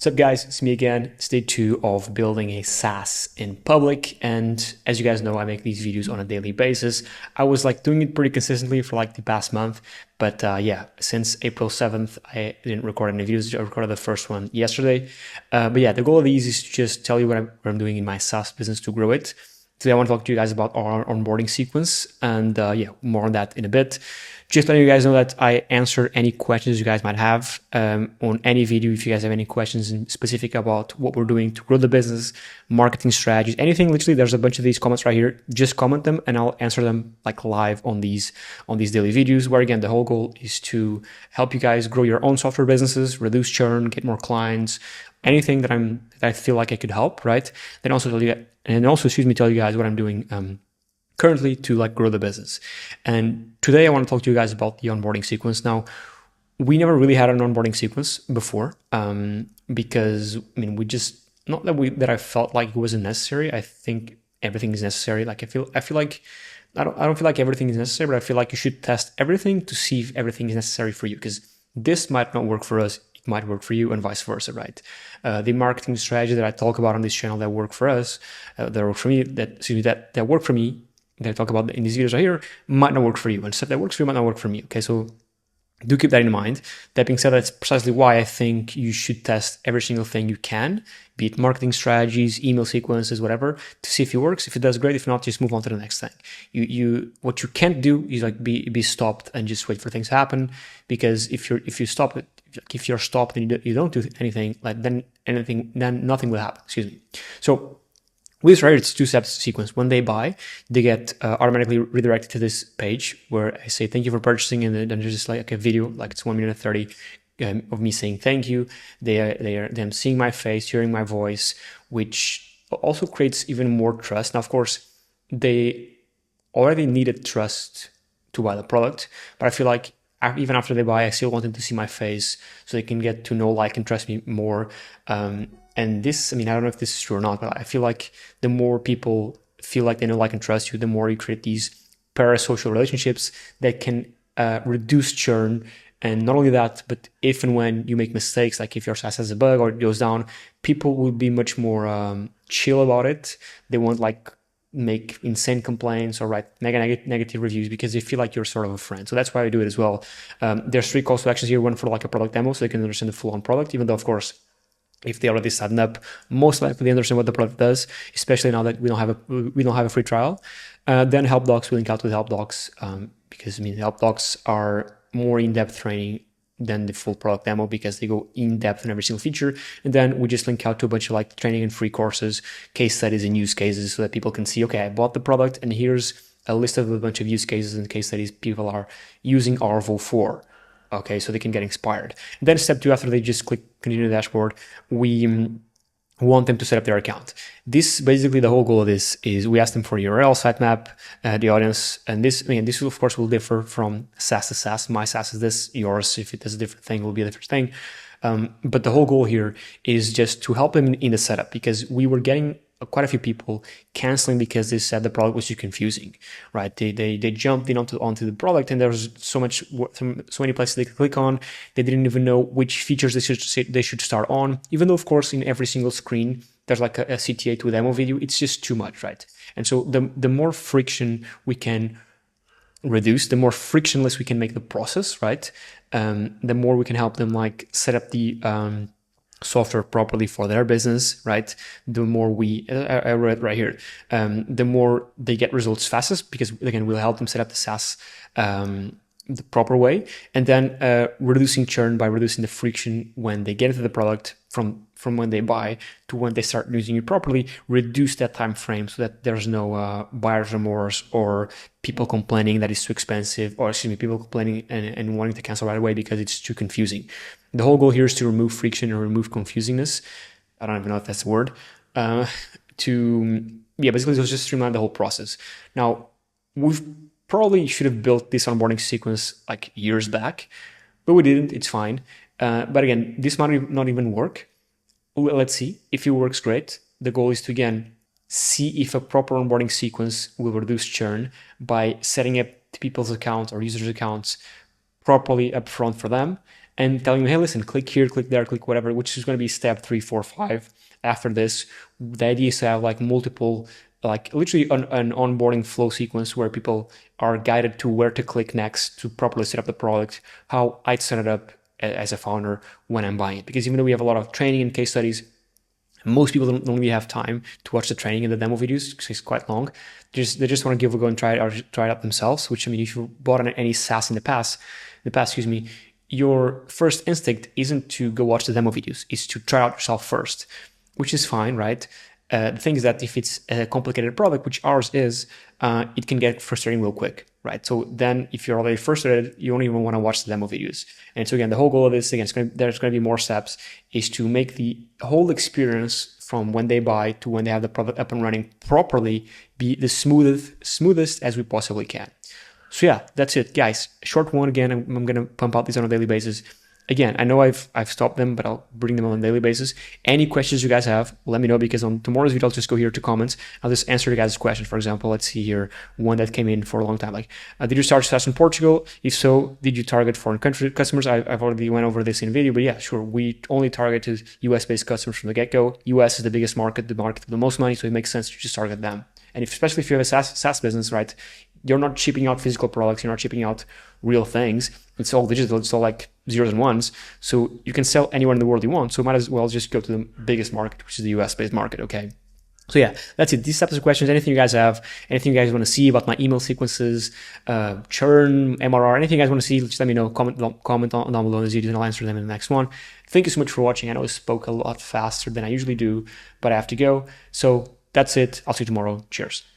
What's up guys, it's me again. It's day 2 of building a SaaS in public, and as you guys know, I make these videos on a daily basis. I was doing it pretty consistently for the past month, but yeah, since April 7th, I didn't record any videos. I recorded the first one yesterday. But yeah, the goal of these is to just tell you what I'm doing in my SaaS business to grow it. Today I want to talk to you guys about our onboarding sequence, and yeah, more on that in a bit. Just letting you guys know that I answer any questions you guys might have on any video. If you guys have any questions in specific about what we're doing to grow the business, marketing strategies, anything, literally, there's a bunch of these comments right here. Just comment them and I'll answer them live on these daily videos, where again, the whole goal is to help you guys grow your own software businesses, reduce churn, get more clients, anything that I feel like I could help, right? Then also tell you guys what I'm doing currently to grow the business. And today I want to talk to you guys about the onboarding sequence. Now, we never really had an onboarding sequence before because we just, not that I felt like it wasn't necessary. I think everything is necessary. I feel like I don't feel like everything is necessary, but I feel like you should test everything to see if everything is necessary for you, because this might not work for us. It might work for you, and vice versa, right? The marketing strategy that I talk about on this channel that work for us, that work for me, that work for me, that I talk about in these videos right here, might not work for you, and stuff that works for you might not work for me. Okay, so do keep that in mind. That being said, that's precisely why I think you should test every single thing you can, be it marketing strategies, email sequences, whatever, to see if it works. If it does, great. If not, just move on to the next thing. What you can't do is be stopped and just wait for things to happen, because if you're stopped and you don't do anything, then nothing will happen. Excuse me. So with this right here, it's a two-step sequence. When they buy, they get automatically redirected to this page where I say thank you for purchasing, and then there's just a video, it's 1 minute and 30 of me saying thank you. They are them seeing my face, hearing my voice, which also creates even more trust. Now, of course, they already needed trust to buy the product, but I feel like even after they buy, I still want them to see my face so they can get to know, and trust me more. And this, I don't know if this is true or not, but I feel like the more people feel like they know, and trust you, the more you create these parasocial relationships that can reduce churn. And not only that, but if and when you make mistakes, if your SaaS has a bug or it goes down, people will be much more chill about it. They won't make insane complaints or write negative reviews, because they feel like you're sort of a friend. So that's why I do it as well. There's 3 calls to actions here. One for a product demo, so they can understand the full-on product, even though, of course, if they already signed up, most likely they understand what the product does, especially now that we don't have a free trial. Then help docs, we link out with help docs, because help docs are more in-depth training than the full product demo, because they go in-depth on every single feature. And then we just link out to a bunch of training and free courses, case studies and use cases, so that people can see, okay, I bought the product and here's a list of a bunch of use cases and case studies people are using Arvo for. Okay, so they can get inspired. And then step 2, after they just click continue the dashboard, we want them to set up their account. This, basically the whole goal of this is we ask them for URL, sitemap, the audience, and this of course will differ from SaaS to SaaS. My SaaS is this, yours, if it does a different thing, will be a different thing. But the whole goal here is just to help them in the setup, because we were getting quite a few people canceling because they said the product was too confusing, right? They jumped in onto the product, and there was so many places they could click on. They didn't even know which features they should start on, even though, of course, in every single screen there's a CTA to a demo video. It's just too much, right? And so the more friction we can reduce, the more frictionless we can make the process, right? The more we can help them set up the software properly for their business, right? The more I wrote right here, the more they get results fastest, because again, we'll help them set up the SaaS the proper way, and then reducing churn by reducing the friction when they get into the product from when they buy to when they start using it properly. Reduce that time frame so that there's no buyer's remorse or people complaining that it's too expensive, or people complaining and wanting to cancel right away because it's too confusing. The whole goal here is to remove friction and remove confusingness. I don't even know if that's a word. Basically just streamline the whole process. Now, we've probably should have built this onboarding sequence years back, but we didn't. It's fine. But again, this might not even work. Let's see. If it works, great. The goal is to, again, see if a proper onboarding sequence will reduce churn by setting up people's accounts or users' accounts properly upfront for them, and telling you, hey, listen, click here, click there, click whatever, which is going to be step 3, 4, 5. After this, the idea is to have like multiple, like literally an onboarding flow sequence where people are guided to where to click next to properly set up the product, how I'd set it up as a founder when I'm buying it. Because even though we have a lot of training and case studies, most people don't really have time to watch the training and the demo videos because it's quite long. They just want to give a go and try it out themselves. Which, I mean, if you bought on any SaaS in the past, your first instinct isn't to go watch the demo videos; it's to try out yourself first, which is fine, right? The thing is that if it's a complicated product, which ours is, it can get frustrating real quick, right? So then if you're already frustrated, you don't even want to watch the demo videos. And so again, the whole goal of this, again, there's going to be more steps, is to make the whole experience from when they buy to when they have the product up and running properly be the smoothest as we possibly can. So yeah, that's it, guys. Short one. Again, I'm going to pump out these on a daily basis. Again, I know I've stopped them, but I'll bring them on a daily basis. Any questions you guys have, let me know, because on tomorrow's video, I'll just go here to comments. I'll just answer the guys' questions. For example, let's see here, one that came in for a long time. Like, did you start SaaS in Portugal? If so, did you target foreign country customers? I've already went over this in video, but yeah, sure. We only targeted US-based customers from the get-go. US is the biggest market, the market with the most money, so it makes sense to just target them. And especially if you have a SaaS business, right? You're not shipping out physical products. You're not shipping out real things. It's all digital. It's all like zeros and ones. So you can sell anywhere in the world you want. So might as well just go to the biggest market, which is the US-based market, okay? So yeah, that's it. These types of questions, anything you guys have, anything you guys want to see about my email sequences, churn, MRR, anything you guys want to see, just let me know. Comment down below in the video and I'll answer them in the next one. Thank you so much for watching. I know I spoke a lot faster than I usually do, but I have to go. So that's it. I'll see you tomorrow. Cheers.